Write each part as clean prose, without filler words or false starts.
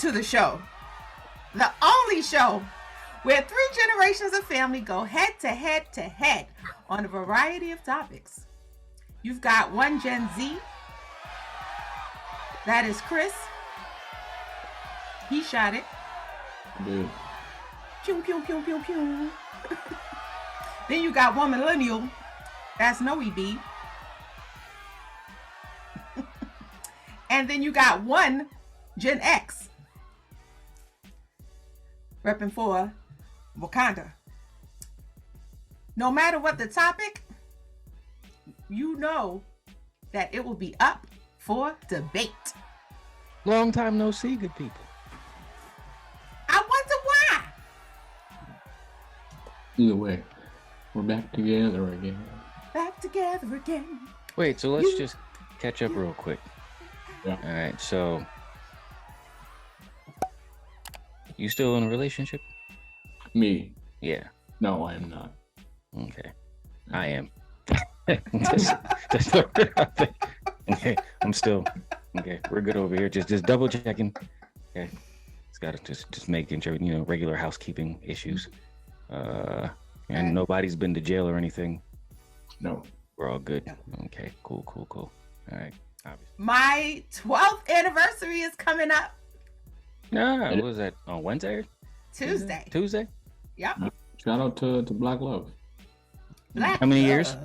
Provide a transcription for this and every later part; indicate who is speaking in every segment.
Speaker 1: to the show, the only show where three generations of family go head to head to head on a variety of topics. You've got one Gen Z, that is Chris. He shot it.
Speaker 2: Dude.
Speaker 1: Pew, pew, pew, pew, pew. Then you got one millennial, that's Noe B. And then you got one Gen X, repping for Wakanda. No matter what the topic, you know that it will be up for debate.
Speaker 3: Long time no see, good people.
Speaker 1: I wonder why.
Speaker 2: Either way, we're back together again.
Speaker 1: Back together again.
Speaker 3: Wait, so let's just catch up real quick.
Speaker 2: Yeah.
Speaker 3: All right, so you still in a relationship?
Speaker 2: Me?
Speaker 3: Yeah.
Speaker 2: No, I am not.
Speaker 3: Okay. I am. Okay, I'm still okay. We're good over here. Just double checking. Okay. It's gotta just making sure, regular housekeeping issues. And nobody's been to jail or anything.
Speaker 2: No.
Speaker 3: We're all good. Okay, cool. All right. Obviously.
Speaker 1: My 12th anniversary is coming up.
Speaker 3: Nah, what was that? On Wednesday?
Speaker 1: Tuesday. Yep.
Speaker 2: Shout out to Black Love.
Speaker 1: Black
Speaker 3: How many
Speaker 1: love.
Speaker 3: years?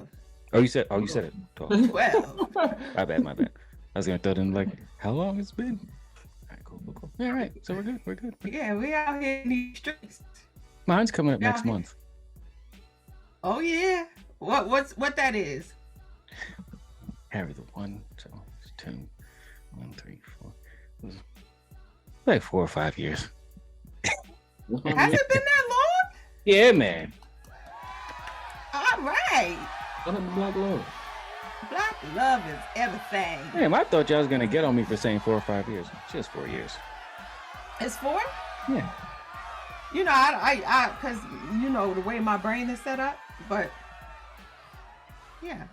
Speaker 3: Oh, you said it. 12.
Speaker 1: 12.
Speaker 3: My bad. I was gonna throw in like, how long it's been? All right, cool. All right, so we're good.
Speaker 1: Yeah, we out here in these streets.
Speaker 3: Mine's coming up next month.
Speaker 1: Oh yeah. What that is?
Speaker 3: Harry the 1, so it's 2, 1, 3, 4. Like 4 or 5 years.
Speaker 1: Has it been that long?
Speaker 3: Yeah, man.
Speaker 1: All right.
Speaker 2: Shout out to Black Love.
Speaker 1: Black love is everything.
Speaker 3: Damn, I thought y'all was gonna get on me for saying 4 or 5 years. It's just 4 years.
Speaker 1: It's 4?
Speaker 3: Yeah.
Speaker 1: I because the way my brain is set up, but yeah.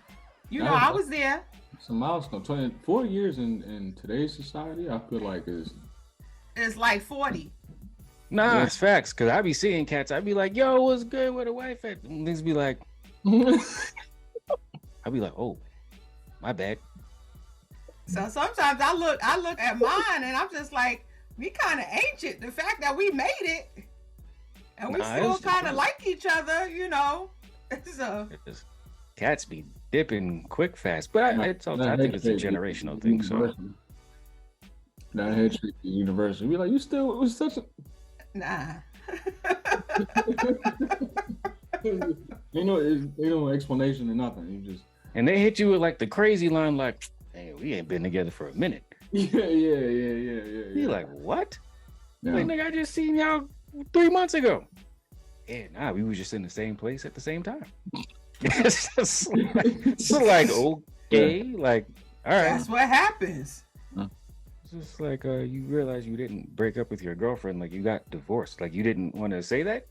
Speaker 1: I was there.
Speaker 2: It's a milestone. 24 years in today's society, I feel like
Speaker 1: It's like 40.
Speaker 3: Nah,
Speaker 2: Yeah.
Speaker 3: it's facts. Cause I be seeing cats. I be like, "Yo, what's good with the wife?" And niggas be like, I be like, "Oh, my bad."
Speaker 1: So sometimes I look at mine and I'm just like, we kind of ancient. The fact that we made it and we still kind of like each other, So
Speaker 3: Cats be dipping quick fast, but I think it's a generational thing. So
Speaker 2: that head shape is universal. Be like, it was such a
Speaker 1: nah.
Speaker 2: ain't no explanation or nothing. You just
Speaker 3: and they hit you with like the crazy line, like, "Hey, we ain't been together for a minute."
Speaker 2: yeah.
Speaker 3: You like, what?
Speaker 2: Yeah.
Speaker 3: Like, nigga, I just seen y'all 3 months ago. Yeah, nah, we was just in the same place at the same time. It's just like, okay, like, all right.
Speaker 1: That's what happens.
Speaker 3: It's just like you realize you didn't break up with your girlfriend, like you got divorced. Like you didn't want to say that.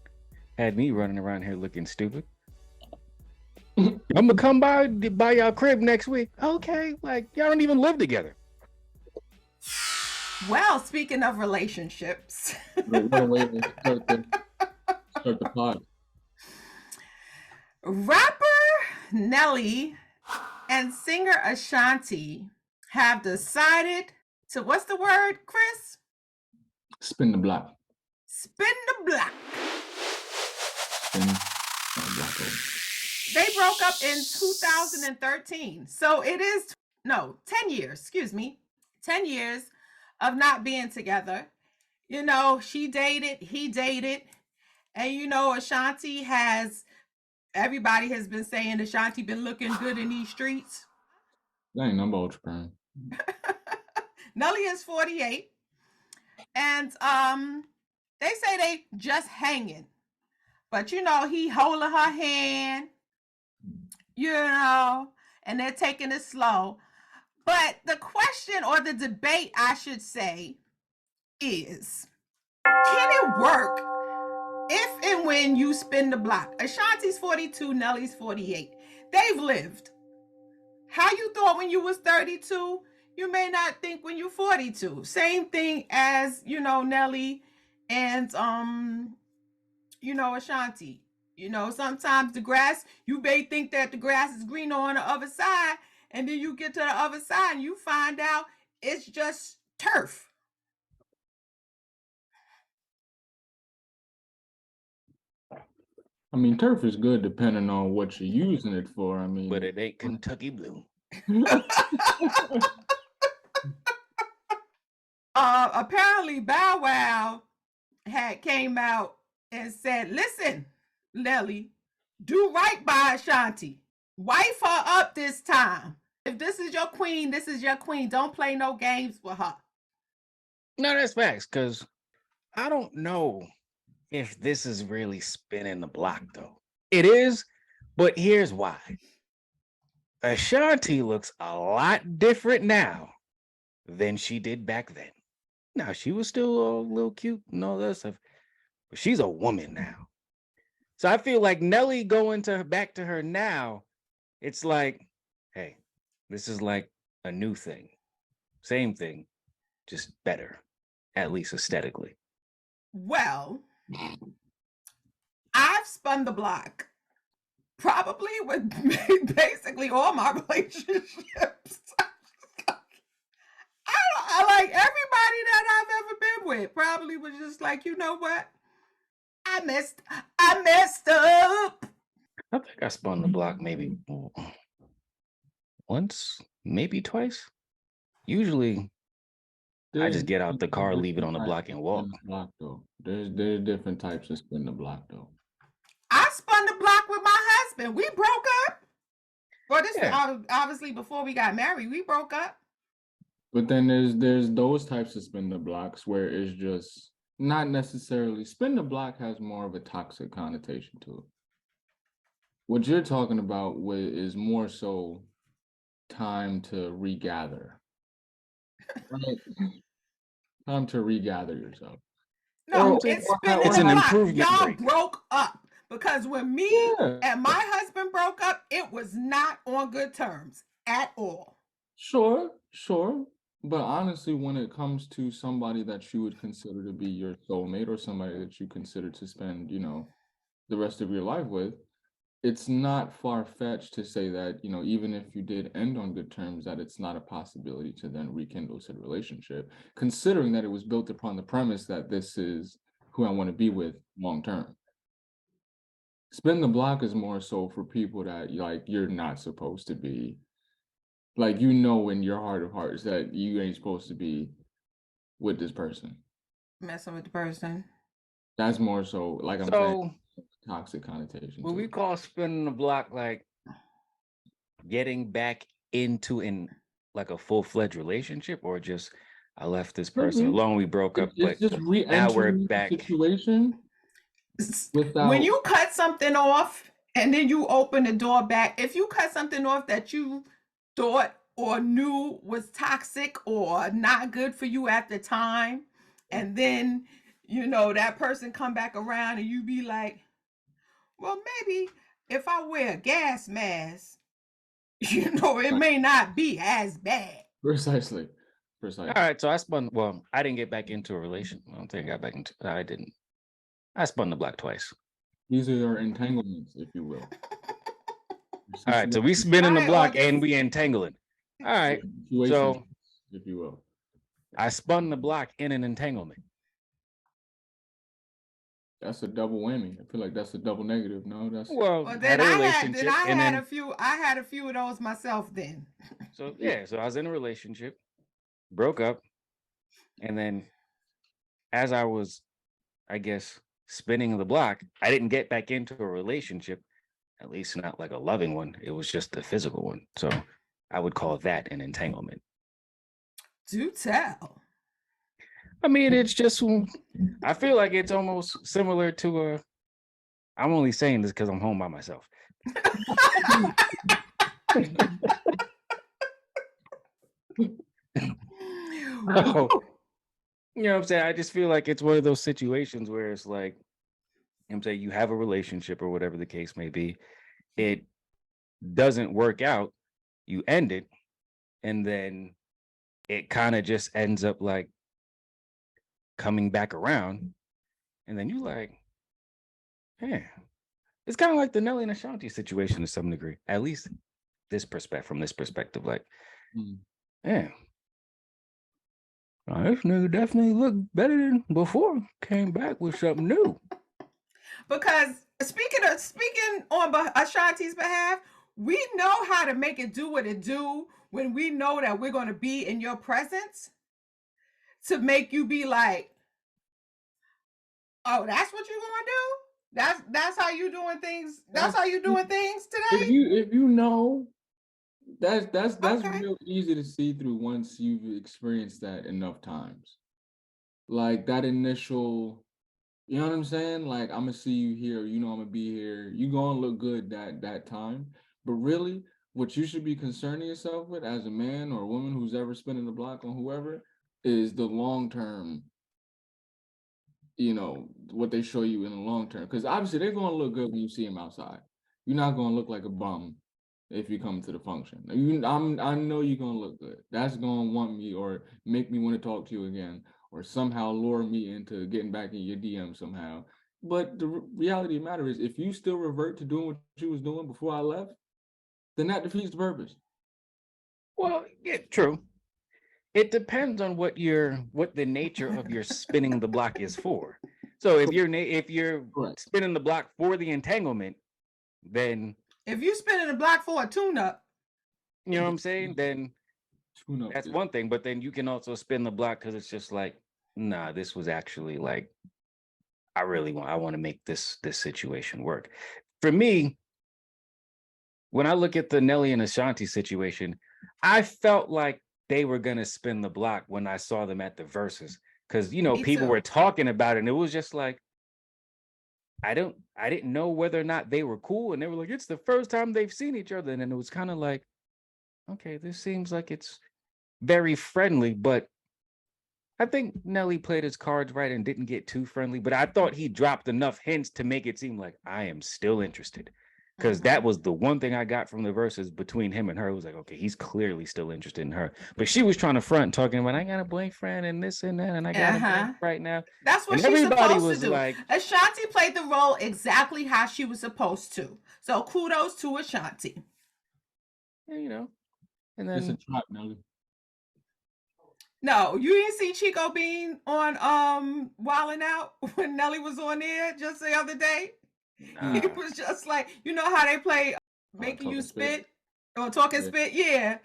Speaker 3: Had me running around here looking stupid. I'm gonna come by y'all crib next week. Okay, like y'all don't even live together.
Speaker 1: Well, speaking of relationships.
Speaker 2: Start the pod.
Speaker 1: Rapper Nelly and singer Ashanti have decided to, what's the word, Chris?
Speaker 2: Spin the block.
Speaker 1: Spin the block.
Speaker 2: Spin the block.
Speaker 1: They broke up in 2013. So it is, 10 years, excuse me. 10 years of not being together. She dated, he dated. And Ashanti everybody has been saying Ashanti been looking good in these streets.
Speaker 2: That ain't no Ultra Prime.
Speaker 1: Nelly is 48. And they say they just hanging. But he holding her hand, and they're taking it slow. But the question, or the debate, I should say, is, can it work if and when you spin the block? Ashanti's 42, Nelly's 48. They've lived. How you thought when you was 32, you may not think when you're 42. Same thing as, Nelly and Ashanti. Sometimes the grass, you may think that the grass is greener on the other side, and then you get to the other side and you find out it's just turf.
Speaker 2: I mean, turf is good depending on what you're using it for. I mean,
Speaker 3: But it ain't Kentucky Blue.
Speaker 1: Apparently Bow Wow had came out and said, listen, Nelly, do right by Ashanti. Wife her up this time. If this is your queen, this is your queen. Don't play no games with her.
Speaker 3: No, that's facts, because I don't know if this is really spinning the block, though. It is, but here's why. Ashanti looks a lot different now than she did back then. Now, she was still a little cute and all that stuff, but she's a woman now. So I feel like Nelly going back to her now, it's like, hey, this is like a new thing. Same thing, just better, at least aesthetically.
Speaker 1: Well, I've spun the block probably with basically all my relationships. I like everybody that I've ever been with probably was just like, you know what? I messed up.
Speaker 3: I think I spun the block maybe once, maybe twice. Usually, I just get out the car, leave it on the block, and walk.
Speaker 2: Block, though. There's different types of spin the block, though.
Speaker 1: I spun the block with my husband. We broke up. Well, this was obviously before we got married. We broke up.
Speaker 2: But then there's those types of spin the blocks where it's just not necessarily spin the block has more of a toxic connotation to it. What you're talking about is more so time to regather. Right? Time to regather yourself.
Speaker 1: No, it's an improvement. Y'all broke up because when me and my husband broke up, it was not on good terms at all.
Speaker 2: Sure. But honestly, when it comes to somebody that you would consider to be your soulmate or somebody that you consider to spend, the rest of your life with, it's not far-fetched to say that, even if you did end on good terms, that it's not a possibility to then rekindle said relationship, considering that it was built upon the premise that this is who I want to be with long term. Spin the block is more so for people that you're not supposed to be. Like, in your heart of hearts that you ain't supposed to be with this person.
Speaker 1: Messing with the person.
Speaker 2: That's more so, like I'm saying, toxic connotation.
Speaker 3: What we call spinning the block, like getting back into a full-fledged relationship, or just I left this person alone, we broke up,
Speaker 2: but just now we're back. Situation.
Speaker 1: When you cut something off and then you open the door back, if you cut something off that you thought or knew was toxic or not good for you at the time, and then that person come back around and you be like, well, maybe if I wear a gas mask, it may not be as bad.
Speaker 2: Precisely.
Speaker 3: All right, so I didn't get back into a relationship. I don't think I got back into I didn't. I spun the block twice.
Speaker 2: These are your entanglements, if you will.
Speaker 3: All right, so we spinning the block and we entangling. All right, so
Speaker 2: if you will,
Speaker 3: I spun the block in an entanglement.
Speaker 2: That's a double whammy. I feel like that's a double negative. No, that's
Speaker 1: then I had a few of those myself then.
Speaker 3: So I was in a relationship, broke up, and then as I was, I guess, spinning the block, I didn't get back into a relationship, at least not like a loving one. It was just a physical one. So I would call that an entanglement.
Speaker 1: Do tell.
Speaker 3: I mean, it's just, I feel like it's almost similar to I'm only saying this because I'm home by myself. So, you know what I'm saying? I just feel like it's one of those situations where it's like, I'm saying you have a relationship or whatever the case may be. It doesn't work out. You end it. And then it kind of just ends up like coming back around, and then you like, yeah, it's kind of like the Nelly and Ashanti situation to some degree, at least from this perspective, like, yeah, this nigga definitely looked better than before. Came back with something new.
Speaker 1: Because speaking on Ashanti's behalf, we know how to make it do what it do when we know that we're going to be in your presence to make you be like, oh, that's what you're going to do. That's how you doing things. That's how you doing things today.
Speaker 2: If you know, that's
Speaker 1: Okay.
Speaker 2: real easy to see through once you've experienced that enough times. Like that initial, you know what I'm saying? Like I'm gonna see you here, you know I'm gonna be here. You gonna look good that time. But really, what you should be concerning yourself with as a man or a woman who's ever spinning the block on whoever is the long term, you know, what they show you in the long term. Because obviously they're gonna look good when you see them outside. You're not gonna look like a bum if you come to the function. I know you're gonna look good. That's gonna want me or make me want to talk to you again, or somehow lure me into getting back in your DM somehow. But the reality of the matter is, if you still revert to doing what you was doing before I left, then that defeats the purpose.
Speaker 3: Well, yeah, true. It depends on what the nature of your spinning the block is for. So if you're
Speaker 2: Correct.
Speaker 3: spinning the block for the entanglement, then
Speaker 1: if you spinning the block for a tune-up,
Speaker 3: you know what I'm saying? Then
Speaker 2: Tune-up
Speaker 3: that's
Speaker 2: is-
Speaker 3: one thing. But then you can also spin the block because it's just like, nah, this was actually like, I want to make this situation work. For me, when I look at the Nelly and Ashanti situation, I felt like they were gonna spin the block when I saw them at the Verses, because
Speaker 1: Me
Speaker 3: people
Speaker 1: too.
Speaker 3: were talking about it, and it was just like, I didn't know whether or not they were cool, and they were like, it's the first time they've seen each other, and then it was kind of like, okay, this seems like it's very friendly, but I think Nelly played his cards right and didn't get too friendly, but I thought he dropped enough hints to make it seem like I am still interested. Because that was the one thing I got from the Verses between him and her. It was like, okay, he's clearly still interested in her. But she was trying to front, talking about, I got a boyfriend and this and that, and I got a man right now.
Speaker 1: That's what
Speaker 3: And
Speaker 1: she's
Speaker 3: everybody
Speaker 1: supposed
Speaker 3: was
Speaker 1: to do.
Speaker 3: like,
Speaker 1: Ashanti played the role exactly how she was supposed to. So kudos to Ashanti.
Speaker 3: yeah, you know. And
Speaker 2: it's a
Speaker 3: then
Speaker 2: trap, Nelly.
Speaker 1: No, you didn't see Chico Bean on Wildin' Out when Nelly was on there just the other day. He was just like, you know how they play making you spit or talking spit? Yeah.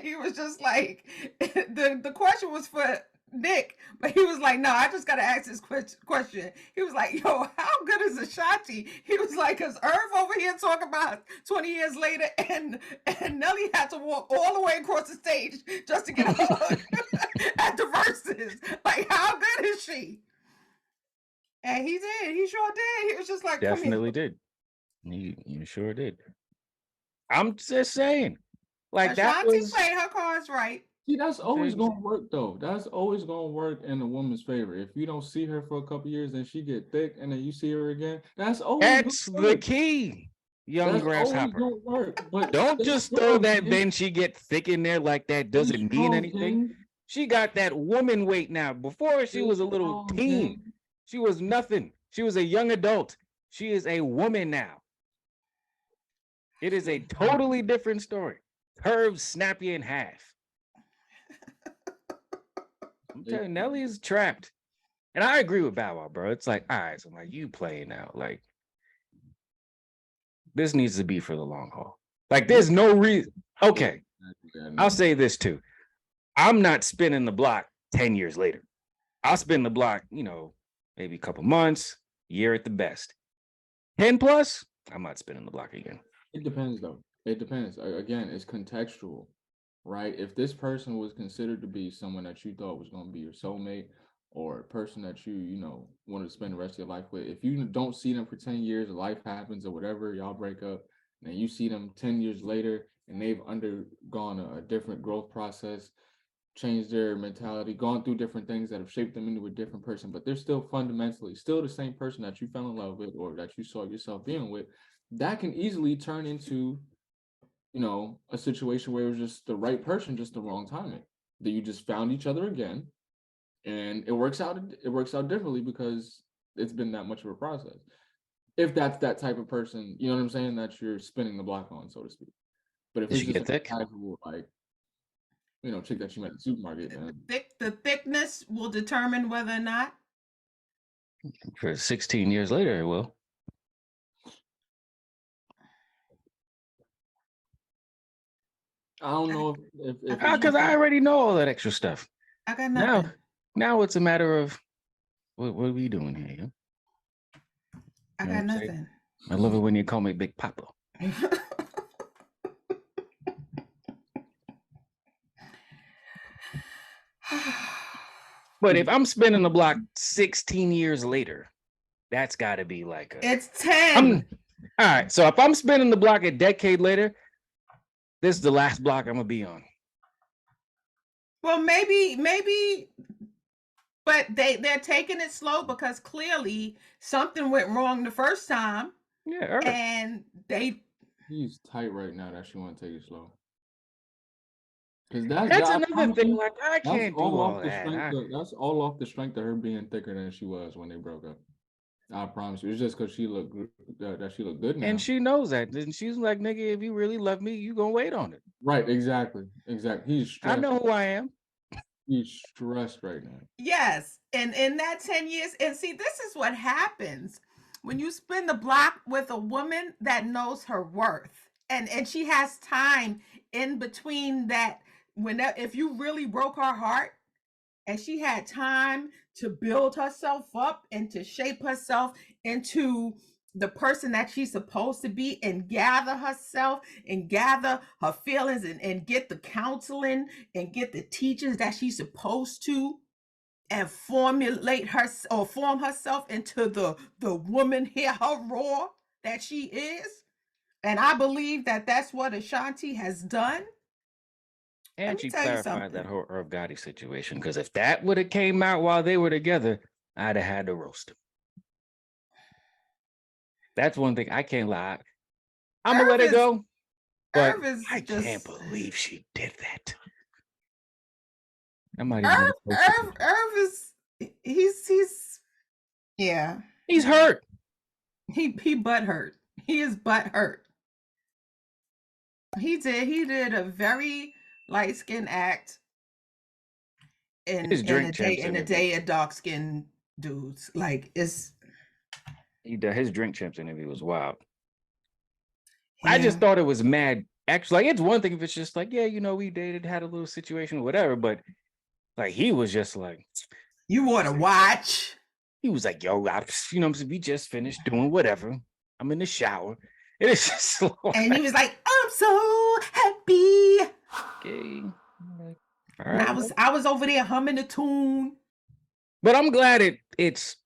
Speaker 1: He was just like, the question was for Nick, but he was like, no, I just got to ask this question. He was like, yo, how good is Ashanti? He was like, because Irv over here talking about 20 years later, and Nelly had to walk all the way across the stage just to get a hug at the Verses. Like, how good is she? And he did. He sure did. He was just like,
Speaker 3: definitely did. You sure did. I'm just saying. Like that
Speaker 1: Ashanti
Speaker 3: was
Speaker 1: played her cards right.
Speaker 2: See, that's always gonna work though. That's always gonna work in a woman's favor. If you don't see her for a couple years, then she get thick, and then you see her again. That's always
Speaker 3: the key, young grasshopper.
Speaker 2: Gonna work. But
Speaker 3: don't just throw that then she get thick in there like that doesn't mean anything.
Speaker 2: King.
Speaker 3: She got that woman weight now. Before she was a little teen. King. She was nothing. She was a young adult. She is a woman now. It is a totally different story. Curved, snappy in half. I'm telling you, Nelly is trapped. And I agree with Bow Wow, bro. It's like, all right, so I'm like, you playing now. Like, this needs to be for the long haul. Like, there's no reason. Okay, I'll say this too. I'm not spinning the block 10 years later. I'll spin the block, maybe a couple months, year at the best. 10 plus, I'm not spinning the block again.
Speaker 2: It depends, though. It depends. Again, it's contextual, right? If this person was considered to be someone that you thought was going to be your soulmate or a person that you want to spend the rest of your life with, if you don't see them for 10 years, life happens or whatever, y'all break up, and then you see them 10 years later and they've undergone a different growth process, changed their mentality, gone through different things that have shaped them into a different person, but they're still fundamentally still the same person that you fell in love with or that you saw yourself being with, that can easily turn into, a situation where it was just the right person, just the wrong timing. that you just found each other again, and it works out differently because it's been that much of a process. If that's that type of person, you know what I'm saying, that you're spinning the block on, so to speak. But if
Speaker 3: Did
Speaker 2: it's
Speaker 3: she
Speaker 2: just
Speaker 3: get thick?
Speaker 2: a casual, like, chick that you met in the supermarket, man.
Speaker 1: The thickness will determine whether or not.
Speaker 3: For 16 years later, it will.
Speaker 2: I don't know if
Speaker 3: Because I already know all that extra stuff.
Speaker 1: I got nothing.
Speaker 3: Now it's a matter of what are we doing here?
Speaker 1: I got nothing.
Speaker 3: I love it when you call me Big Papa. But if I'm spinning the block 16 years later, that's got to be like
Speaker 1: it's 10.
Speaker 3: All right. So if I'm spinning the block a decade later, this is the last block I'm gonna be on.
Speaker 1: Well, maybe, but they're taking it slow because clearly something went wrong the first time.
Speaker 3: Yeah,
Speaker 1: and
Speaker 2: he's tight right now that she want to take it slow. Because
Speaker 3: that's another thing. Like I can't do all that.
Speaker 2: That's all off the strength of her being thicker than she was when they broke up. I promise you, it's just because she looked good now,
Speaker 3: and she knows that. And she's like, "Nigga, if you really love me, you gonna wait on it."
Speaker 2: Right? Exactly. He's stressed.
Speaker 3: I know who I am.
Speaker 2: He's stressed right now.
Speaker 1: Yes, and in that 10 years, and see, this is what happens when you spin the block with a woman that knows her worth, and she has time in between that. If you really broke her heart, and she had time to build herself up and to shape herself into the person that she's supposed to be, and gather herself and gather her feelings, and get the counseling and get the teachers that she's supposed to, and form herself into the woman here, her raw that she is. And I believe that that's what Ashanti has done.
Speaker 3: And she clarified that whole Irv Gotti situation, because if that would have came out while they were together, I'd have had to roast him. That's one thing I can't lie. I'm gonna let it go, but I can't believe she did that. I might even
Speaker 1: Irv is he's yeah.
Speaker 3: He's hurt.
Speaker 1: He butt hurt. He is butt hurt. He did a very light skin act in a day of dark skinned dudes. Like his
Speaker 3: Drink Champs interview was wild. Yeah. I just thought it was mad. Actually, like, it's one thing if it's just like, yeah, we dated, had a little situation, whatever. But like, he was just like,
Speaker 1: you want to watch?
Speaker 3: He was like, yo, we just finished doing whatever. I'm in the shower. It is just slow.
Speaker 1: And he was like, I'm so happy.
Speaker 3: Okay.
Speaker 1: All right. I was over there humming the tune.
Speaker 3: But I'm glad it's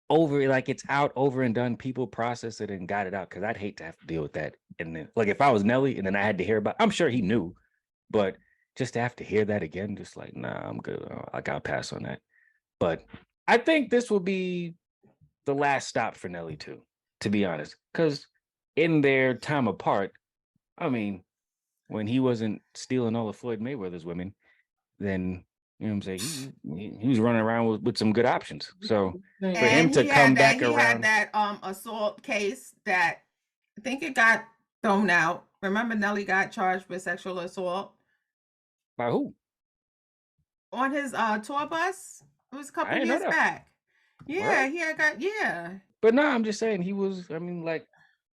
Speaker 3: over, like it's out, over and done. People process it and got it out, because I'd hate to have to deal with that. And then, like, if I was Nelly and then I had to hear about, I'm sure he knew, but just to have to hear that again, just like, nah, I'm good. I gotta pass on that. But I think this will be the last stop for Nelly too, to be honest, because in their time apart, I mean, when he wasn't stealing all of Floyd Mayweather's women, then, you know what I'm saying, he was running around with some good options. So for him to come back around, he had
Speaker 1: that assault case that I think it got thrown out. Remember, Nelly got charged with sexual assault.
Speaker 3: By who?
Speaker 1: On his tour bus. It was a couple years back. Yeah, right.
Speaker 3: But no, I'm just saying he was. I mean, like,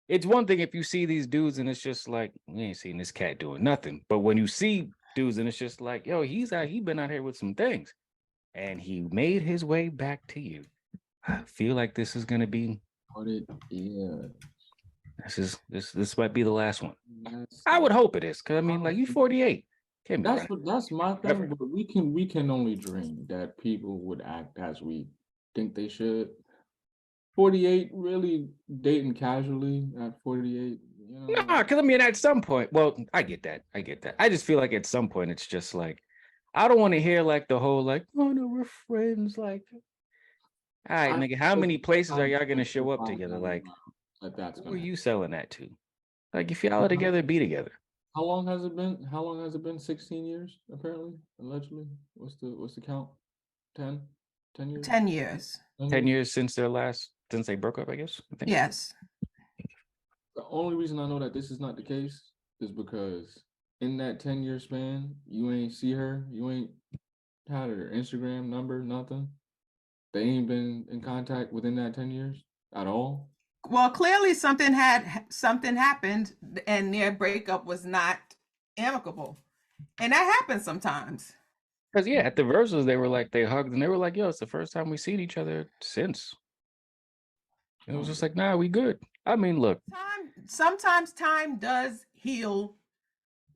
Speaker 3: it's one thing if you see these dudes and it's just like, we ain't seen this cat doing nothing. But when you see dudes and it's just like, yo, he been out here with some things, and he made his way back to you. I feel like this is gonna be. This might be the last one. I would hope it is, because I mean, like, you 48.
Speaker 2: That's my thing. But we can only dream that people would act as we think they should. 48, really dating casually at 48.
Speaker 3: Nah, because I mean, at some point, well, I get that. I just feel like at some point it's just like, I don't want to hear like the whole like, oh no, we're friends. Like, all right, nigga, how many places are y'all gonna show up together? Like, who are you selling that to? Like, if y'all are together, be together.
Speaker 2: How long has it been? How long has it been? 16 years, apparently, allegedly. What's the count? 10? 10 years?
Speaker 1: 10 years.
Speaker 2: 10
Speaker 3: 10
Speaker 2: years?
Speaker 3: years since they broke up, I guess. I think.
Speaker 1: Yes.
Speaker 2: The only reason I know that this is not the case is because in that 10-year span, you ain't see her, you ain't had her Instagram number, nothing. They ain't been in contact within that 10 years at all.
Speaker 1: Well, clearly something happened and their breakup was not amicable. And that happens sometimes.
Speaker 3: Because yeah, at the verses they were like they hugged and they were like, "Yo, it's the first time we seen each other since." And it was just like, "Nah, we good." I mean, look,
Speaker 1: Sometimes time does heal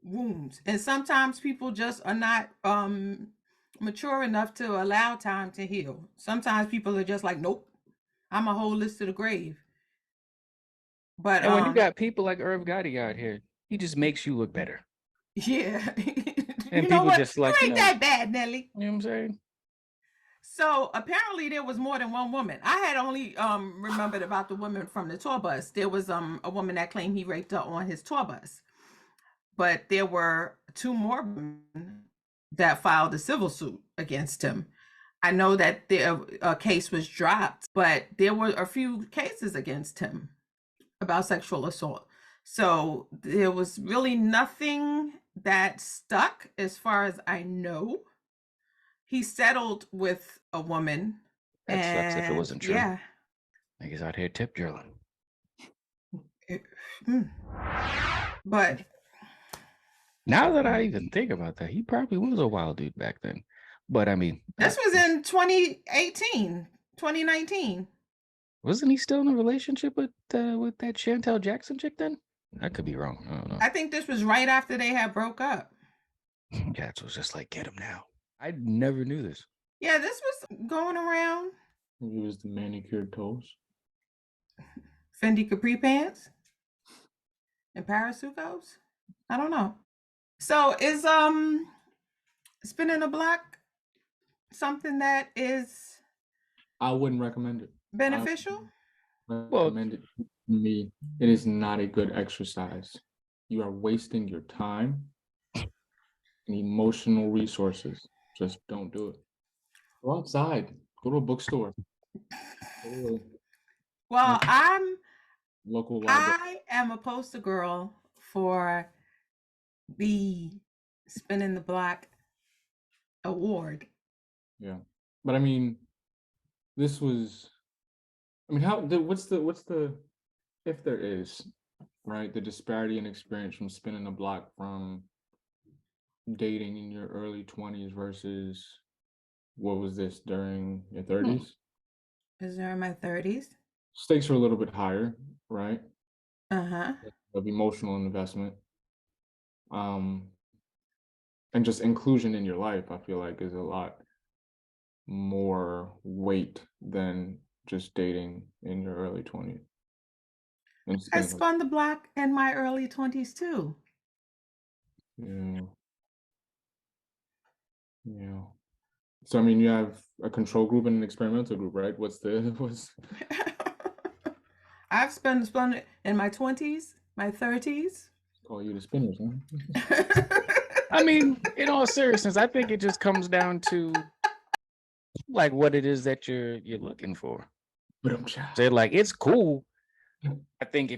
Speaker 1: wounds, and sometimes people just are not mature enough to allow time to heal. Sometimes people are just like, nope, I'm a hold this to the grave. But
Speaker 3: and when you got people like Irv Gotti out here, he just makes you look better.
Speaker 1: yeah.
Speaker 3: And
Speaker 1: you know
Speaker 3: people
Speaker 1: what?
Speaker 3: just like,
Speaker 1: you ain't that bad, Nelly.
Speaker 3: You know what I'm saying?
Speaker 1: So apparently there was more than one woman. I had only remembered about the woman from the tour bus. There was a woman that claimed he raped her on his tour bus. But there were 2 more women that filed a civil suit against him. I know that a case was dropped, but there were a few cases against him about sexual assault. So there was really nothing that stuck as far as I know. He settled with a woman.
Speaker 3: That sucks if it wasn't true.
Speaker 1: Yeah.
Speaker 3: Niggas out here tip drilling.
Speaker 1: But
Speaker 3: now that I even think about that, he probably was a wild dude back then. But I mean,
Speaker 1: this was in 2018, 2019.
Speaker 3: Wasn't he still in a relationship with that Chantel Jackson chick then? I could be wrong. I don't know.
Speaker 1: I think this was right after they had broke up.
Speaker 3: Cats was just like, get him now. I never knew this.
Speaker 1: Yeah, this was going around.
Speaker 2: It was the manicured toes.
Speaker 1: Fendi capri pants and Parasucos. I don't know. So is spinning a block something that is
Speaker 2: I wouldn't recommend it.
Speaker 1: beneficial?
Speaker 2: Recommend it to me. It is not a good exercise. You are wasting your time and emotional resources. Just don't do it. Go outside. Go to a bookstore.
Speaker 1: Well,
Speaker 2: local library.
Speaker 1: I am a poster girl for the Spinning the Block award.
Speaker 2: Yeah, but I mean, this was. I mean, what's the if there is, right, the disparity in experience from spinning the block from dating in your early 20s versus what was this during your 30s?
Speaker 1: Is during my 30s.
Speaker 2: Stakes are a little bit higher, right?
Speaker 1: Uh-huh.
Speaker 2: Of emotional investment. And just inclusion in your life, I feel like, is a lot more weight than just dating in your early 20s.
Speaker 1: I spun the block in my early 20s too.
Speaker 2: Yeah. So I mean, you have a control group and an experimental group, right? What's
Speaker 1: I've spun it in my 20s, my 30s.
Speaker 2: Call you the spinners, huh?
Speaker 3: I mean, in all seriousness, I think it just comes down to like what it is that you're looking for. So like it's cool. I think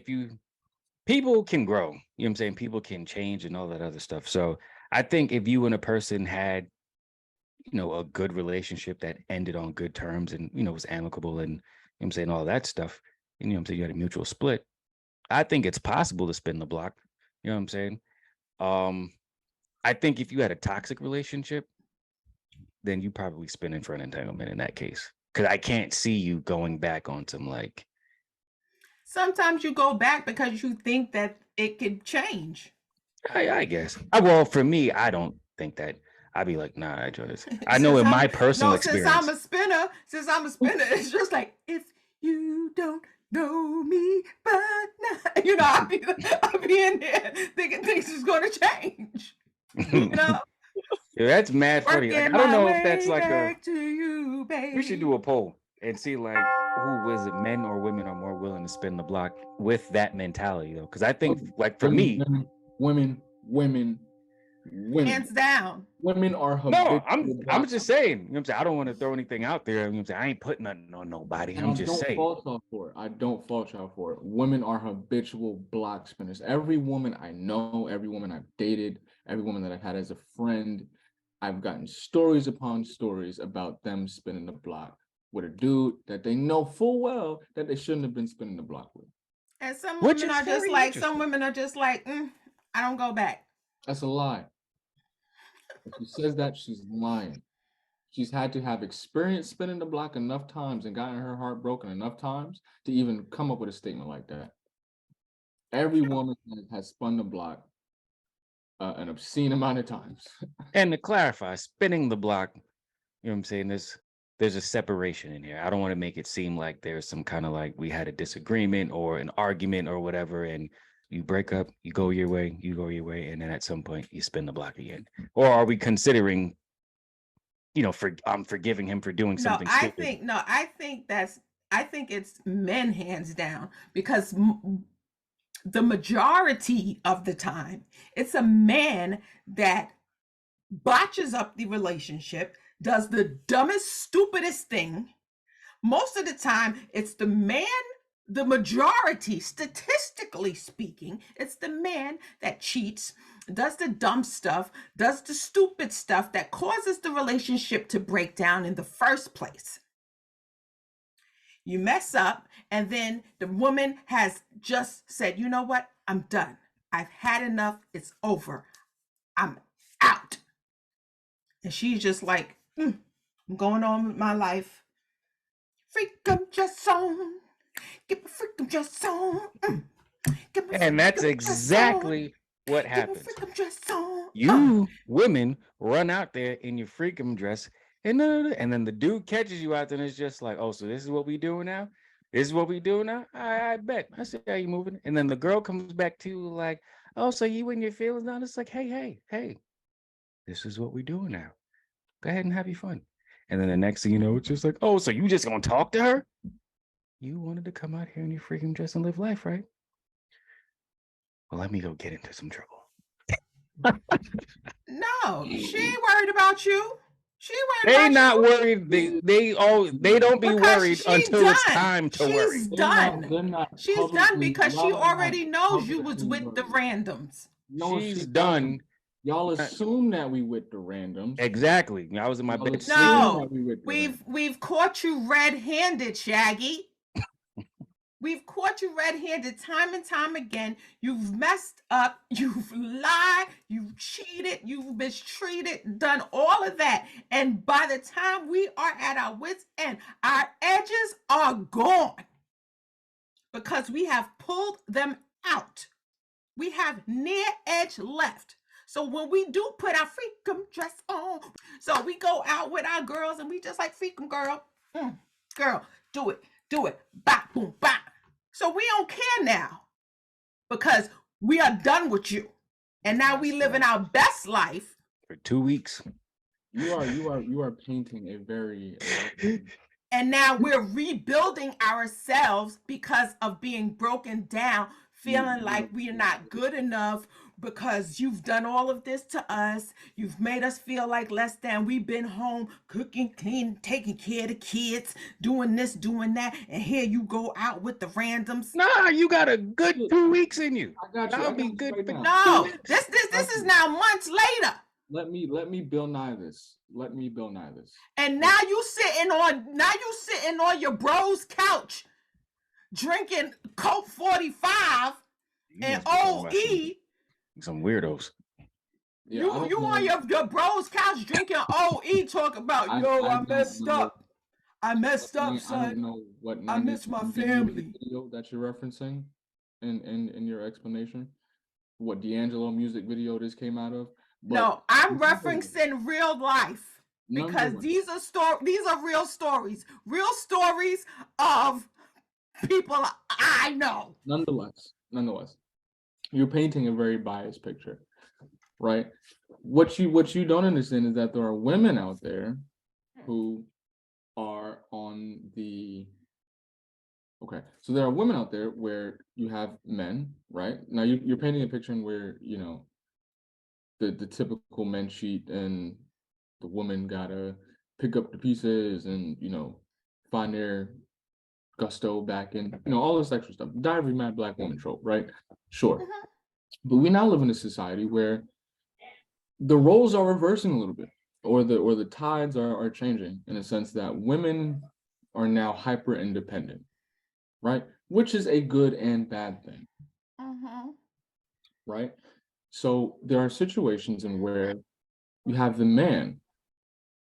Speaker 3: people can grow, you know what I'm saying? People can change and all that other stuff. So I think if you and a person had, a good relationship that ended on good terms and, was amicable and, I'm saying, all that stuff, and, I'm saying you had a mutual split, I think it's possible to spin the block. You know what I'm saying? I think if you had a toxic relationship, then you probably spinning for an entanglement in that case. Because I can't see you going back on some like.
Speaker 1: Sometimes you go back because you think that it could change.
Speaker 3: I guess. Well, for me, I don't think that. I'd be like, nah, I enjoy this. I know in my personal experience.
Speaker 1: Since I'm a spinner, it's just like, if you don't know me, but I'll be in there thinking things is going to change.
Speaker 3: Yeah, that's mad funny. Like, I don't know if that's like we should do a poll and see like who was it, men or women are more willing to spin the block with that mentality though. Because I think like for me,
Speaker 2: women Women.
Speaker 1: Hands down.
Speaker 2: Women are
Speaker 3: No,
Speaker 2: habitual
Speaker 3: I'm
Speaker 2: black.
Speaker 3: just saying. You know what I'm saying? I don't want to throw anything out there. You know what I'm saying? I ain't putting nothing on nobody.
Speaker 2: And
Speaker 3: I'm
Speaker 2: I
Speaker 3: just
Speaker 2: don't
Speaker 3: saying.
Speaker 2: fault y'all for it. I don't fault y'all for it. Women are habitual block spinners. Every woman I know, every woman I've dated, every woman that I've had as a friend, I've gotten stories upon stories about them spinning the block with a dude that they know full well that they shouldn't have been spinning the block with.
Speaker 1: And some
Speaker 3: Which
Speaker 1: women
Speaker 3: is
Speaker 1: are just
Speaker 3: very
Speaker 1: like, some
Speaker 3: interesting.
Speaker 1: women are just like, I don't go back.
Speaker 2: That's a lie. If she says that, she's lying. She's had to have experience spinning the block enough times and gotten her heart broken enough times to even come up with a statement like that. Every woman has spun the block an obscene amount of times.
Speaker 3: And to clarify, spinning the block, you know what I'm saying? There's a separation in here. I don't want to make it seem like there's some kind of like we had a disagreement or an argument or whatever, and you break up, you go your way, and then at some point you spin the block again. Or are we considering, I'm forgiving him for doing something stupid?
Speaker 1: I think it's men hands down, because the majority of the time it's a man that botches up the relationship, does the dumbest, stupidest thing. Most of the time, it's the man, the majority, statistically speaking, it's the man that cheats, does the dumb stuff, does the stupid stuff that causes the relationship to break down in the first place. You mess up, and then the woman has just said, you know what? I'm done. I've had enough. It's over. I'm out. And she's just like, I'm going on with my life. Freakum dress on. Get my freakum dress on.
Speaker 3: And that's exactly what
Speaker 1: Get my
Speaker 3: happens.
Speaker 1: freakum dress on.
Speaker 3: You women run out there in your freakum dress, and then the dude catches you out there, and it's just like, oh, so this is what we doing now? This is what we do now? I bet. I see how you moving. And then the girl comes back to you like, oh, so you and your feelings now? It's like, hey, this is what we doing now. Go ahead and have your fun. And then the next thing you know, it's just like, oh, so you just gonna talk to her? You wanted to come out here in your freakum dress and live life, right? Well, let me go get into some trouble.
Speaker 1: No, she ain't worried about you. She ain't worried
Speaker 3: They
Speaker 1: about
Speaker 3: not
Speaker 1: you.
Speaker 3: worried. They don't be
Speaker 1: Because
Speaker 3: worried
Speaker 1: she's
Speaker 3: until it's
Speaker 1: done.
Speaker 3: time to worry.
Speaker 1: She's
Speaker 2: They're not
Speaker 1: done. She's done
Speaker 2: publicly.
Speaker 1: because she
Speaker 2: Y'all are not
Speaker 1: already knows you was
Speaker 2: publicly
Speaker 1: with the
Speaker 2: worried.
Speaker 1: randoms.
Speaker 2: No,
Speaker 3: She's
Speaker 2: she
Speaker 3: done.
Speaker 2: doesn't. Y'all assume that we with the randoms.
Speaker 3: Exactly. I was in my
Speaker 2: Y'all
Speaker 3: bed
Speaker 2: assume
Speaker 3: sleeping.
Speaker 1: No,
Speaker 2: that we with the randoms.
Speaker 1: we've caught you red-handed, Shaggy. We've caught you red-handed time and time again. You've messed up, you've lied, you've cheated, you've mistreated, done all of that. And by the time we are at our wits' end, our edges are gone because we have pulled them out. We have near edge left. So when we do put our freakum dress on, so we go out with our girls and we just like freakum girl, girl, do it, bop, boom, bop. So we don't care now because we are done with you, and now we living our best life
Speaker 3: for 2 weeks.
Speaker 2: You are painting a very.
Speaker 1: And now we're rebuilding ourselves because of being broken down, feeling like we're not good enough because you've done all of this to us. You've made us feel like less than. We've been home cooking, cleaning, taking care of the kids, doing this, doing that. And here you go out with the randoms.
Speaker 3: Nah, you got a good 2 weeks in you.
Speaker 2: I got you.
Speaker 3: I'll be good
Speaker 2: right
Speaker 3: for
Speaker 2: now.
Speaker 1: No, this is now months later.
Speaker 2: Let me Bill Nye this. Let me Bill Nye this.
Speaker 1: And now you sitting on your bro's couch, drinking Coke 45 and OE.
Speaker 3: Some weirdos.
Speaker 2: Yeah,
Speaker 1: you on your bro's couch drinking OE, talking about I messed up. I messed up, son.
Speaker 2: I don't know what
Speaker 1: I miss my family.
Speaker 2: Video that you're referencing in your explanation. What D'Angelo music video this came out of?
Speaker 1: But no, I'm referencing real life because these are real stories of people I know.
Speaker 2: Nonetheless, you're painting a very biased picture, right? What you don't understand is that there are women out there who are on the okay. So there are women out there where you have men, right? Now you're painting a picture where the typical men cheat and the woman gotta pick up the pieces and find their gusto back in all this extra stuff. Diary mad black woman trope, right? Sure.
Speaker 1: Mhm.
Speaker 2: But we now live in a society where the roles are reversing a little bit, or the tides are changing in a sense that women are now hyper independent, right? Which is a good and bad thing,
Speaker 1: Mhm.
Speaker 2: right? So there are situations in where you have the man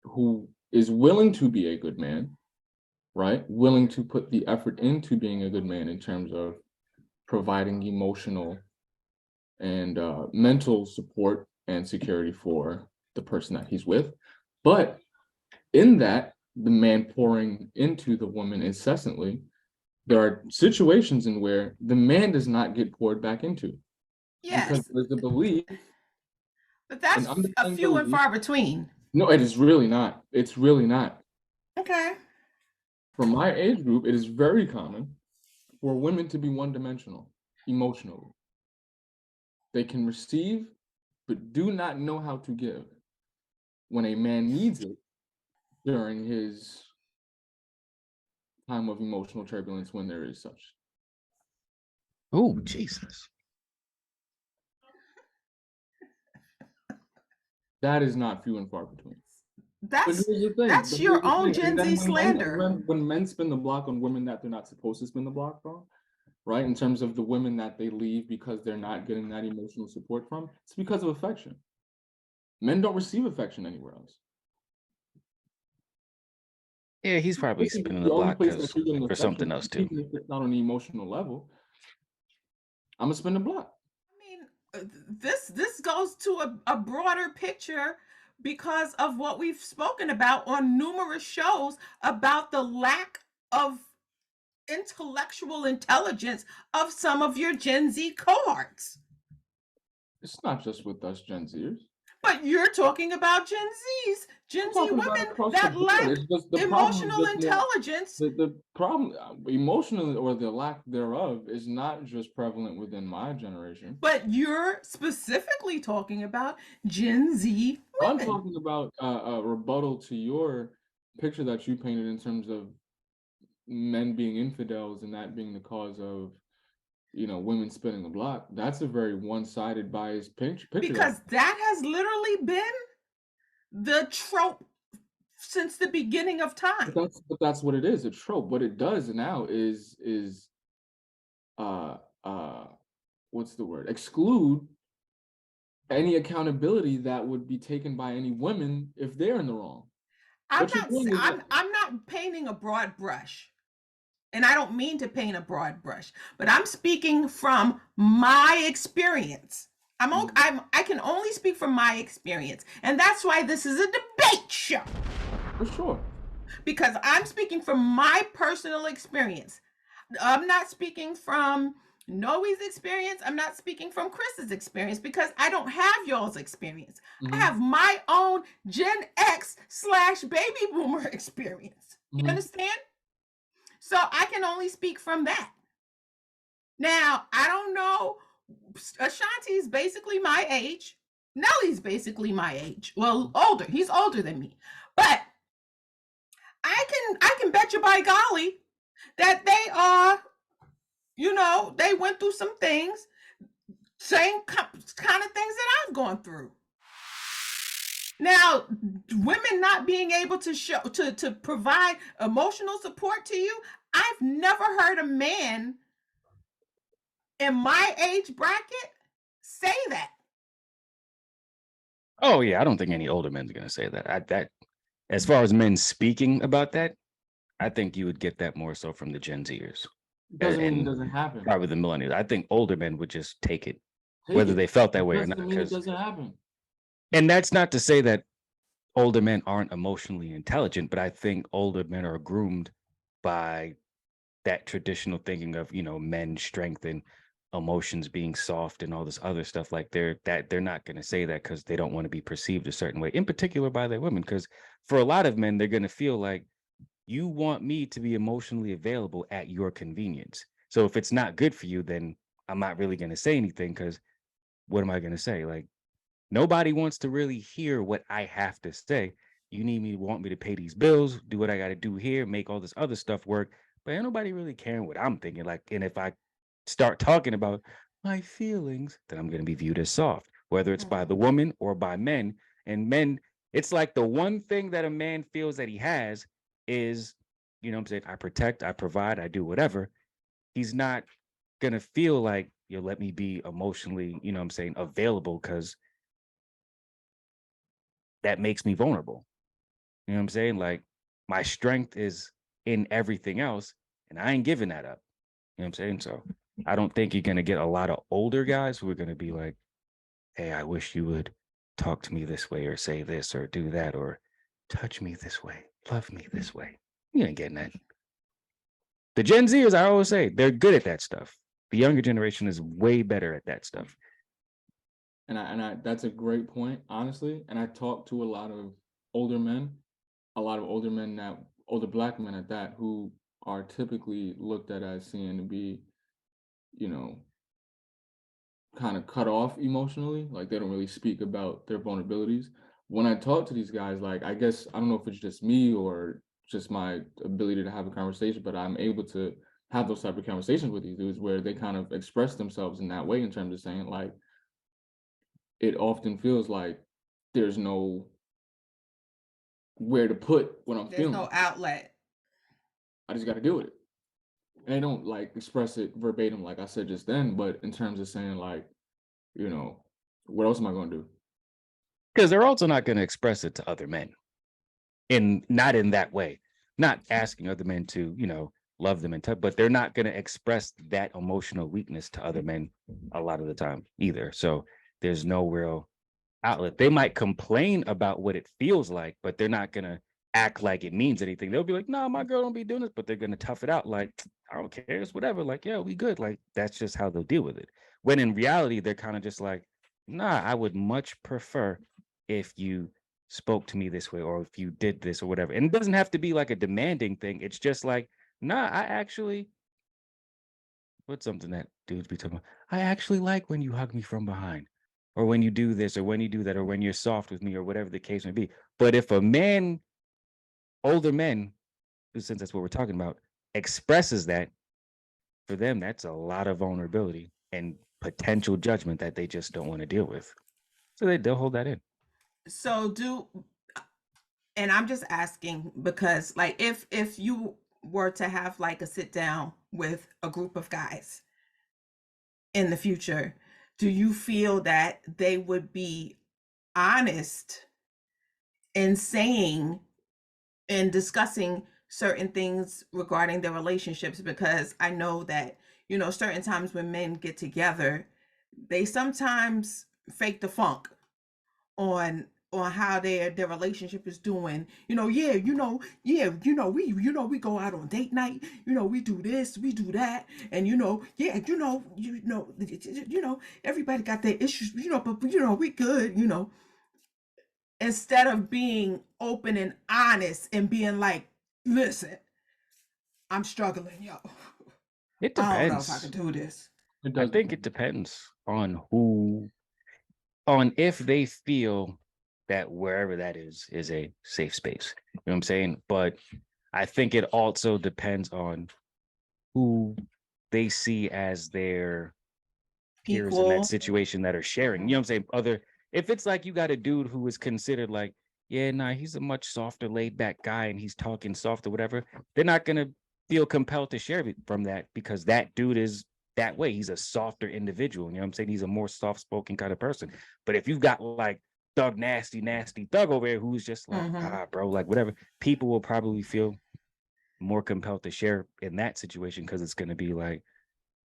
Speaker 2: who is willing to be a good man, right? Willing to put the effort into being a good man in terms of providing emotional and mental support and security for the person that he's with. But in that, the man pouring into the woman incessantly, there are situations in where the man does not get poured back into because
Speaker 1: Yes,
Speaker 2: there's a belief,
Speaker 1: but
Speaker 2: an
Speaker 1: that's a
Speaker 2: underlying
Speaker 1: few and
Speaker 2: belief.
Speaker 1: far between.
Speaker 2: No, it is really not. It's really not.
Speaker 1: Okay.
Speaker 2: For my age group, it is very common for women to be one-dimensional emotionally. They can receive, but do not know how to give when a man needs it during his time of emotional turbulence when there is such.
Speaker 3: Oh, Jesus.
Speaker 2: That is not few and far between. But
Speaker 1: That's
Speaker 2: here's the thing.
Speaker 1: that's your own
Speaker 2: And
Speaker 1: Gen
Speaker 2: then
Speaker 1: Z slander.
Speaker 2: when men spin the block on women that they're not supposed to spin the block on, right? In terms of the women that they leave because they're not getting that emotional support from, it's because of affection. Men don't receive affection anywhere else.
Speaker 3: Yeah, he's probably
Speaker 2: This is
Speaker 3: spinning the
Speaker 2: the only
Speaker 3: block
Speaker 2: place that
Speaker 3: because
Speaker 2: you're getting
Speaker 3: for something
Speaker 2: affection,
Speaker 3: else too.
Speaker 2: even if it's not on the emotional level. I'm gonna spin the block.
Speaker 1: I mean, this goes to a broader picture because of what we've spoken about on numerous shows about the lack of intellectual intelligence of some of your Gen Z cohorts.
Speaker 2: It's not just with us Gen Zers.
Speaker 1: But you're talking about
Speaker 2: I'm
Speaker 1: Gen Z
Speaker 2: talking about
Speaker 1: women
Speaker 2: across the
Speaker 1: that
Speaker 2: board.
Speaker 1: lack
Speaker 2: It's just the problem is
Speaker 1: emotional
Speaker 2: just more
Speaker 1: intelligence.
Speaker 2: the problem emotionally or the lack thereof is not just prevalent within my generation.
Speaker 1: But you're specifically talking about Gen Z
Speaker 2: I'm
Speaker 1: women.
Speaker 2: talking about a rebuttal to your picture that you painted in terms of men being infidels and that being the cause of women spinning the block. That's a very one-sided biased picture
Speaker 1: Because that has literally been the trope since the beginning of time.
Speaker 2: but that's what it is, a trope. What it does now is uh uh what's the word, exclude any accountability that would be taken by any women if they're in the wrong.
Speaker 1: I'm
Speaker 2: What you're
Speaker 1: not
Speaker 2: doing is
Speaker 1: I'm not painting a broad brush. And I don't mean to paint a broad brush, but I'm speaking from my experience. I can only speak from my experience. And that's why this is a debate show.
Speaker 2: for sure.
Speaker 1: Because I'm speaking from my personal experience. I'm not speaking from Noe's experience. I'm not speaking from Chris's experience because I don't have y'all's experience. I have my own Gen X/baby boomer experience. You understand? So I can only speak from that. Now, I don't know. Ashanti's basically my age. Nelly's basically my age. Well, older. He's older than me. But I can bet you by golly that they are, they went through some things, same kind of things that I've gone through. Now, women not being able to show to provide emotional support to you, I've never heard a man in my age bracket say that.
Speaker 3: Oh yeah, I don't think any older men's gonna say that. That as far as men speaking about that, I think you would get that more so from the Gen Zers
Speaker 2: Doesn't mean it
Speaker 3: and
Speaker 2: doesn't happen.
Speaker 3: probably the millennials. I think older men would just take it,
Speaker 2: Take
Speaker 3: whether
Speaker 2: it.
Speaker 3: they felt that way or
Speaker 2: Doesn't
Speaker 3: not.
Speaker 2: mean it doesn't happen.
Speaker 3: And that's not to say that older men aren't emotionally intelligent, but I think older men are groomed by that traditional thinking of men strength and emotions being soft and all this other stuff. Like they're not going to say that because they don't want to be perceived a certain way, in particular by their women. Because for a lot of men, they're going to feel like you want me to be emotionally available at your convenience. So if it's not good for you, then I'm not really going to say anything because what am I going to say? Like Nobody wants to really hear what I have to say. You want me to pay these bills, do what I got to do here, make all this other stuff work. But ain't nobody really caring what I'm thinking. Like, and if I start talking about my feelings, then I'm going to be viewed as soft, whether it's by the woman or by men. And men, it's like the one thing that a man feels that he has is, you know what I'm saying? I protect, I provide, I do whatever. He's not going to feel like, you let me be emotionally, you know what I'm saying, available because that makes me vulnerable. You know what I'm saying? Like my strength is in everything else, and I ain't giving that up. You know what I'm saying? So I don't think you're gonna get a lot of older guys who are gonna be like, hey, I wish you would talk to me this way or say this or do that or touch me this way, love me this way. You ain't getting that. The Gen Zers, I always say, they're good at that stuff. The younger generation is way better at that stuff.
Speaker 2: And I that's a great point, honestly. And I talk to older men, a lot of older men that older black men at that, who are typically looked at as seeing to be, you know, kind of cut off emotionally. Like they don't really speak about their vulnerabilities. When I talk to these guys, like I guess I don't know if it's just me or just my ability to have a conversation, but I'm able to have those type of conversations with these dudes where they kind of express themselves in that way in terms of saying like it often feels like there's no where to put what I'm
Speaker 1: There's
Speaker 2: feeling.
Speaker 1: no outlet.
Speaker 2: I just got to deal with it. And they don't like express it verbatim, like I said just then, but in terms of saying like, you know, what else am I going to do?
Speaker 3: Because they're also not going to express it to other men. Not in that way, not asking other men to, love them and touch, but they're not going to express that emotional weakness to other men a lot of the time either. So there's no real outlet. They might complain about what it feels like, but they're not going to act like it means anything. They'll be like, no, my girl don't be doing this, but they're going to tough it out. Like, I don't care. It's whatever. Like, yeah, we good. Like, that's just how they'll deal with it. When in reality, they're kind of just like, nah, I would much prefer if you spoke to me this way or if you did this or whatever. And it doesn't have to be like a demanding thing. It's just like, nah, I actually, what's something that dudes be talking about? I actually like when you hug me from behind or when you do this or when you do that or when you're soft with me or whatever the case may be. But if a man, older men, since that's what we're talking about, expresses that, for them, that's a lot of vulnerability and potential judgment that they just don't want to deal with. So they'll hold that in.
Speaker 1: So and I'm just asking because like if you were to have like a sit down with a group of guys in the future, do you feel that they would be honest in saying and discussing certain things regarding their relationships? Because I know that, certain times when men get together, they sometimes fake the funk on how their relationship is doing. We go out on date night, we do this, we do that, and everybody got their issues, but we good, instead of being open and honest and being like, listen, I'm struggling, yo.
Speaker 3: It
Speaker 1: I don't know if I can
Speaker 3: depends.
Speaker 1: do this.
Speaker 3: I think it depends on if they feel that wherever that is a safe space. You know what I'm saying? But I think it also depends on who they see as their peers in that
Speaker 1: Equal.
Speaker 3: situation that are sharing. You know what I'm saying? If it's like you got a dude who is considered like, yeah, nah, he's a much softer, laid back guy and he's talking soft or whatever, they're not gonna feel compelled to share from that because that dude is that way. He's a softer individual. You know what I'm saying? He's a more soft spoken kind of person. But if you've got like thug nasty thug over here who's just like, bro, like whatever, people will probably feel more compelled to share in that situation because it's gonna be like,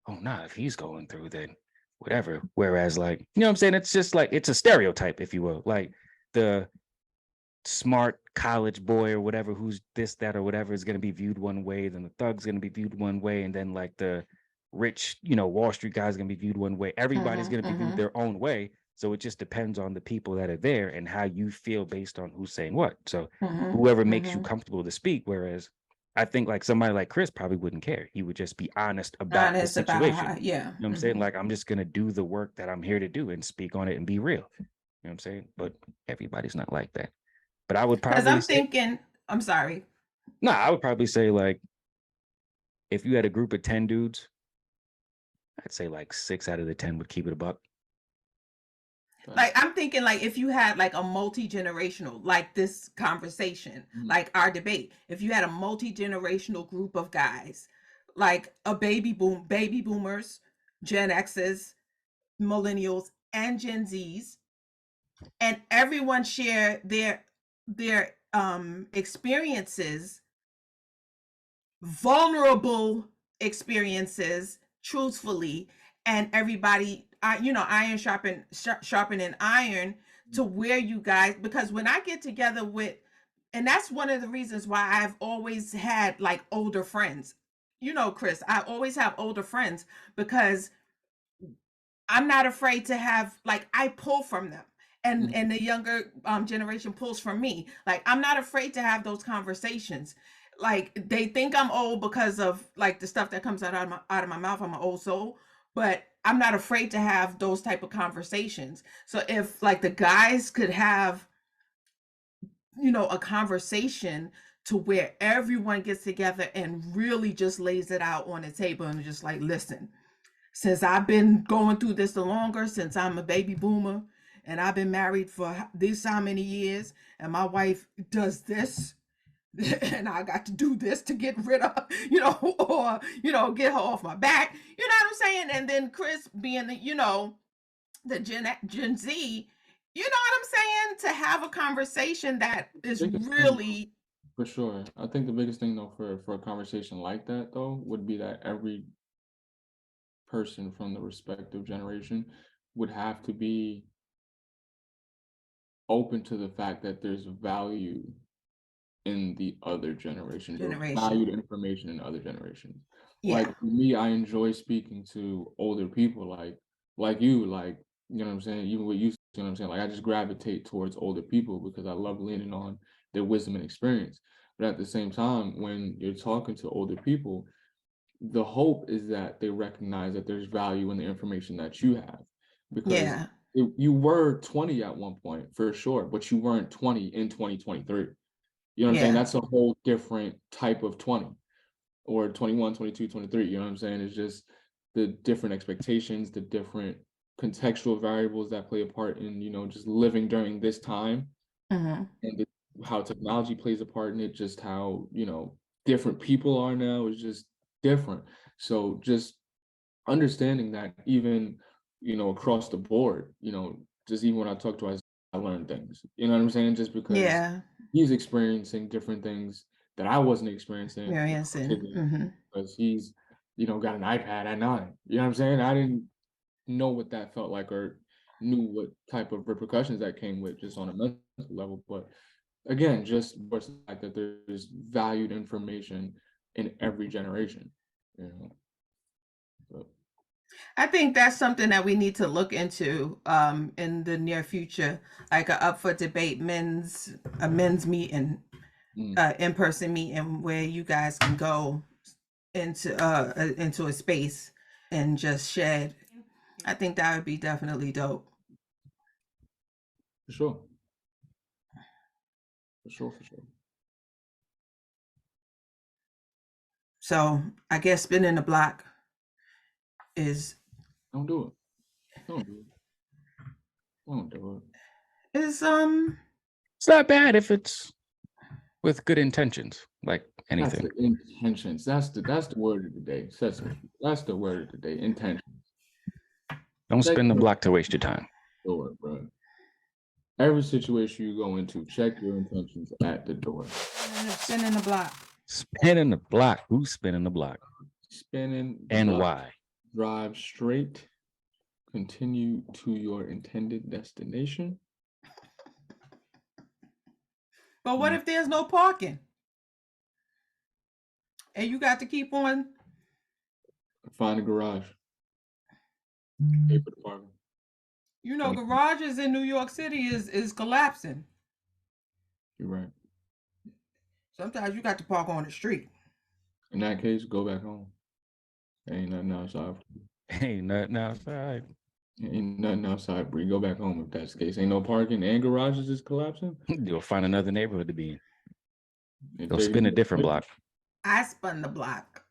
Speaker 3: oh nah, if he's going through then whatever. Whereas like, you know what I'm saying? It's just like it's a stereotype, if you will. Like the smart college boy or whatever who's this, that, or whatever is gonna be viewed one way, then the thug's gonna be viewed one way, and then like the rich, Wall Street guy's gonna be viewed one way. Everybody's gonna be viewed their own way. So it just depends on the people that are there and how you feel based on who's saying what. So whoever makes you comfortable to speak. Whereas I think like somebody like Chris probably wouldn't care. He would just be honest about the
Speaker 1: Honest about
Speaker 3: situation.
Speaker 1: how, yeah.
Speaker 3: You know what I'm saying? Like, I'm just going to do the work that I'm here to do and speak on it and be real. You know what I'm saying? But everybody's not like that. But I would
Speaker 1: Because
Speaker 3: probably
Speaker 1: I'm
Speaker 3: say,
Speaker 1: thinking, I'm sorry.
Speaker 3: no, I would probably say like if you had a group of 10 dudes, I'd say like 6 out of the 10 would keep it a buck.
Speaker 1: Like I'm thinking like if you had like a multi-generational like this conversation, like our debate, if you had a multi-generational group of guys, like a baby boomers, Gen X's, millennials, and Gen Z's, and everyone share their experiences, vulnerable experiences, truthfully, and everybody, iron sharpening iron, to where you guys, because when I get together with, and that's one of the reasons why I've always had like older friends. Chris, I always have older friends because I'm not afraid to have, like, I pull from them, and the younger generation pulls from me. Like I'm not afraid to have those conversations. Like they think I'm old because of like the stuff that comes out of my mouth. I'm an old soul, but I'm not afraid to have those type of conversations. So if like the guys could have, a conversation to where everyone gets together and really just lays it out on the table and just like, listen, since I've been going through this the longer, since I'm a baby boomer and I've been married for this how many years, and my wife does this, and I got to do this to get rid of, or, get her off my back. You know what I'm saying? And then Chris being the Gen Z, you know what I'm saying? To have a conversation that is
Speaker 2: Biggest thing,
Speaker 1: really,
Speaker 2: for sure. I think the biggest thing though for a conversation like that though would be that every person from the respective generation would have to be open to the fact that there's value in the other generation. There's
Speaker 1: generation.
Speaker 2: valued information in other generations. Like
Speaker 1: Yeah.
Speaker 2: for me, I enjoy speaking to older people, like you, like you know what I'm saying. Even with you, you know what I'm saying. Like I just gravitate towards older people because I love leaning on their wisdom and experience. But at the same time, when you're talking to older people, the hope is that they recognize that there's value in the information that you have, because
Speaker 1: Yeah.
Speaker 2: you were 20 at one point for sure, but you weren't 20 in 2023. You know what I'm saying?
Speaker 1: Yeah.
Speaker 2: That's a whole different type of 20 or 21, 22, 23. You know what I'm saying? It's just the different expectations, the different contextual variables that play a part in, just living during this time,
Speaker 1: Mm-hmm.
Speaker 2: and how technology plays a part in it, just how, different people are now is just different. So just understanding that even, across the board, just even when I talk to I learn things. You know what I'm saying? Just because
Speaker 1: Yeah.
Speaker 2: he's experiencing different things that I wasn't experiencing when I was his
Speaker 1: Experiencing.
Speaker 2: age,
Speaker 1: Mm-hmm.
Speaker 2: because he's, got an iPad at 9. You know what I'm saying? I didn't know what that felt like or knew what type of repercussions that came with just on a mental level. But again, just what's the fact that there's valued information in every generation, you know. But,
Speaker 1: I think that's something that we need to look into in the near future, like a up for debate men's meeting,
Speaker 2: mm,
Speaker 1: in-person meeting where you guys can go into a space and just shed. I think that would be definitely dope.
Speaker 2: for sure, for sure, for sure.
Speaker 1: So I guess spinning the block is
Speaker 2: Don't do it. Don't do it. Don't do it.
Speaker 1: is
Speaker 3: It's not bad if it's with good intentions, like
Speaker 2: That's
Speaker 3: anything.
Speaker 2: the intentions. That's the word of the day. That's the word of the day. Intentions.
Speaker 3: Don't
Speaker 2: Check
Speaker 3: spin the
Speaker 2: your
Speaker 3: block to waste your time.
Speaker 2: door, bro. Every situation you go into, check your intentions at the door.
Speaker 1: spinning the block.
Speaker 3: Spinning the block. Who's spinning the block?
Speaker 2: Spinning the
Speaker 3: And
Speaker 2: block.
Speaker 3: why?
Speaker 2: Drive straight. Continue to your intended destination.
Speaker 1: But what
Speaker 2: Mm,
Speaker 1: if there's no parking and you got to keep on?
Speaker 2: Find a garage. Pay for the parking. Don't.
Speaker 1: Garages in New York City is collapsing.
Speaker 2: You're right.
Speaker 1: Sometimes you got to park on the street.
Speaker 2: In that case, go back home. Ain't nothing outside.
Speaker 3: Ain't nothing outside.
Speaker 2: Ain't nothing outside, Bree. Go back home if that's the case. Ain't no parking and garages is collapsing.
Speaker 3: You'll find another neighborhood to be in.
Speaker 2: If
Speaker 3: Go
Speaker 2: they-
Speaker 3: spin a different block.
Speaker 1: I spun the block.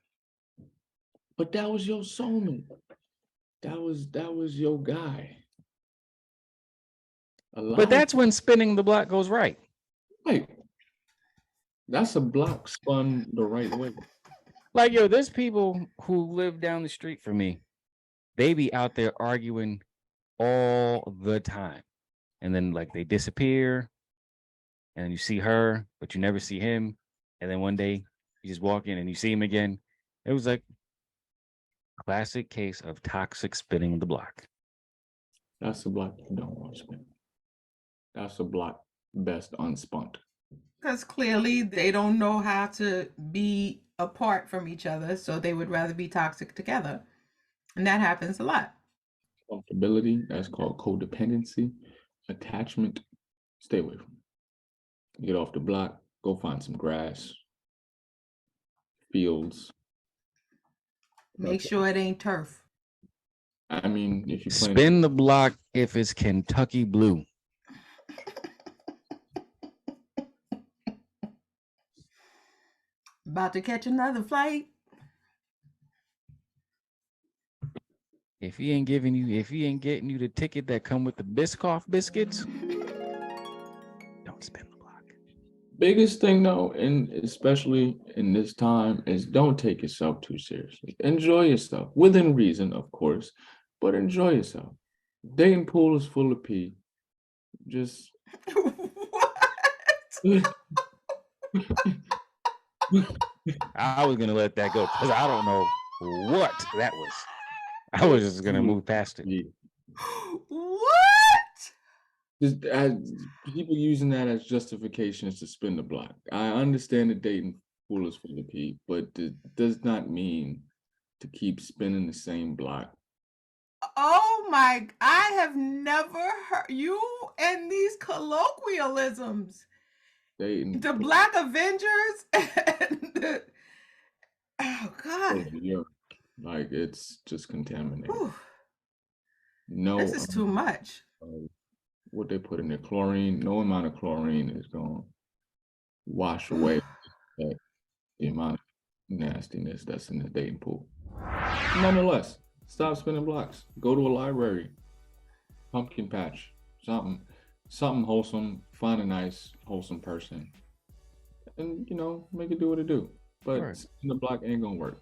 Speaker 2: But that was your soulmate. That was your guy.
Speaker 3: But that's when spinning the block goes right.
Speaker 2: Wait. That's a block spun the right way.
Speaker 3: Like, yo, there's people who live down the street from me. They be out there arguing all the time. And then like they disappear. And you see her, but you never see him. And then one day you just walk in and you see him again. It was like classic case of toxic spinning the block.
Speaker 2: That's a block you don't want to spin. That's a block best unspun.
Speaker 1: Because clearly they don't know how to be apart from each other, so they would rather be toxic together. And that happens a lot.
Speaker 2: Comfortability, that's called codependency. Attachment, stay away from it. Get off the block, go find some grass, fields.
Speaker 1: Make sure it ain't turf.
Speaker 2: I mean, if you
Speaker 3: spin the block if it's Kentucky blue.
Speaker 1: About to catch another flight.
Speaker 3: If he ain't getting you the ticket that come with the Biscoff biscuits, don't spin the block.
Speaker 2: Biggest thing though, and especially in this time, is don't take yourself too seriously. Enjoy yourself within reason, of course, but enjoy yourself. Dating pool is full of pee. Just
Speaker 1: What?
Speaker 3: I was gonna let that go because I don't know what that was. I was just gonna move past it.
Speaker 1: What?
Speaker 2: Just as people using that as justifications to spin the block. I understand the dating pool is full of pee, but it does not mean to keep spinning the same block.
Speaker 1: Oh my, I have never heard you and these colloquialisms.
Speaker 2: Dating
Speaker 1: The Black Avengers and the, oh God.
Speaker 2: Like it's just contaminated.
Speaker 1: Whew.
Speaker 2: No,
Speaker 1: This is too much.
Speaker 2: What they put in there, chlorine, no amount of chlorine is going to wash away the amount of nastiness that's in the dating pool. Nonetheless, stop spinning blocks. Go to a library, pumpkin patch, something wholesome. Find a nice, wholesome person, and make it do what it do. But
Speaker 3: Right.
Speaker 2: spin the block ain't gonna work.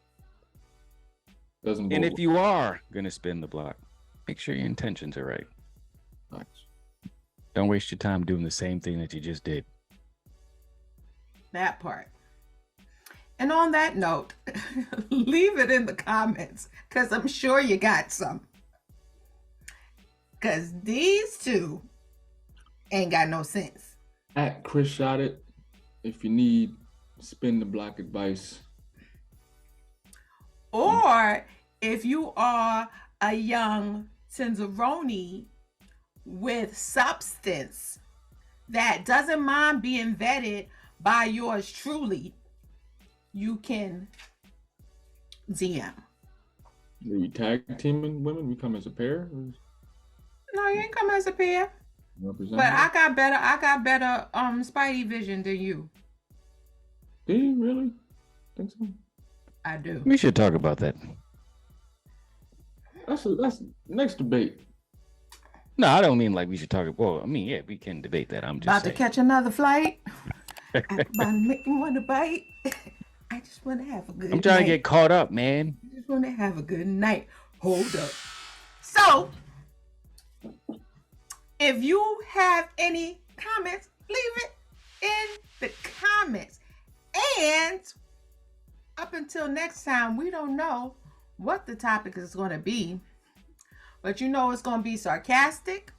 Speaker 2: Doesn't.
Speaker 3: And if you are gonna spin the block, make sure your intentions are right.
Speaker 2: Nice.
Speaker 3: Don't waste your time doing the same thing that you just did.
Speaker 1: That part. And on that note, leave it in the comments because I'm sure you got some. Because these two ain't got no sense.
Speaker 2: At Chris Shot It, if you need spin the block advice.
Speaker 1: Or if you are a young Tinzeroni with substance that doesn't mind being vetted by yours truly, you can DM.
Speaker 2: Are we tag teaming women? We come as a pair?
Speaker 1: No, you ain't come as a pair. But I got better Spidey vision than you.
Speaker 2: Do you really think so?
Speaker 1: I do.
Speaker 3: We should talk about that.
Speaker 2: That's next debate.
Speaker 3: No, I don't mean like we should talk. Well, I mean, yeah, we can debate that. I'm just
Speaker 1: About
Speaker 3: saying.
Speaker 1: to catch another flight. About to make me want to bite. I just want to have a good night.
Speaker 3: I'm trying to get caught up, man.
Speaker 1: I just want to have a good night. Hold up. So, if you have any comments, leave it in the comments. And up until next time, we don't know what the topic is going to be. But you know it's going to be sarcastic.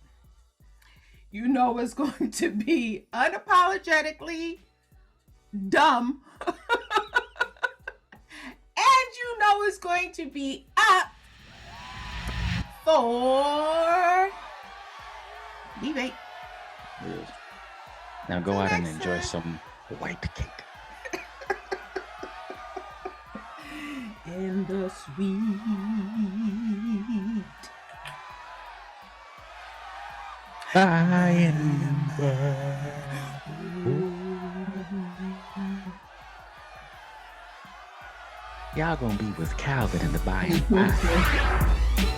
Speaker 1: You know it's going to be unapologetically dumb. And you know it's going to be up for debate.
Speaker 2: Yes.
Speaker 3: Now go out and enjoy
Speaker 1: Next
Speaker 3: some white cake.
Speaker 1: In the sweet
Speaker 3: By and by. Y'all gonna be with Calvin in the by and by.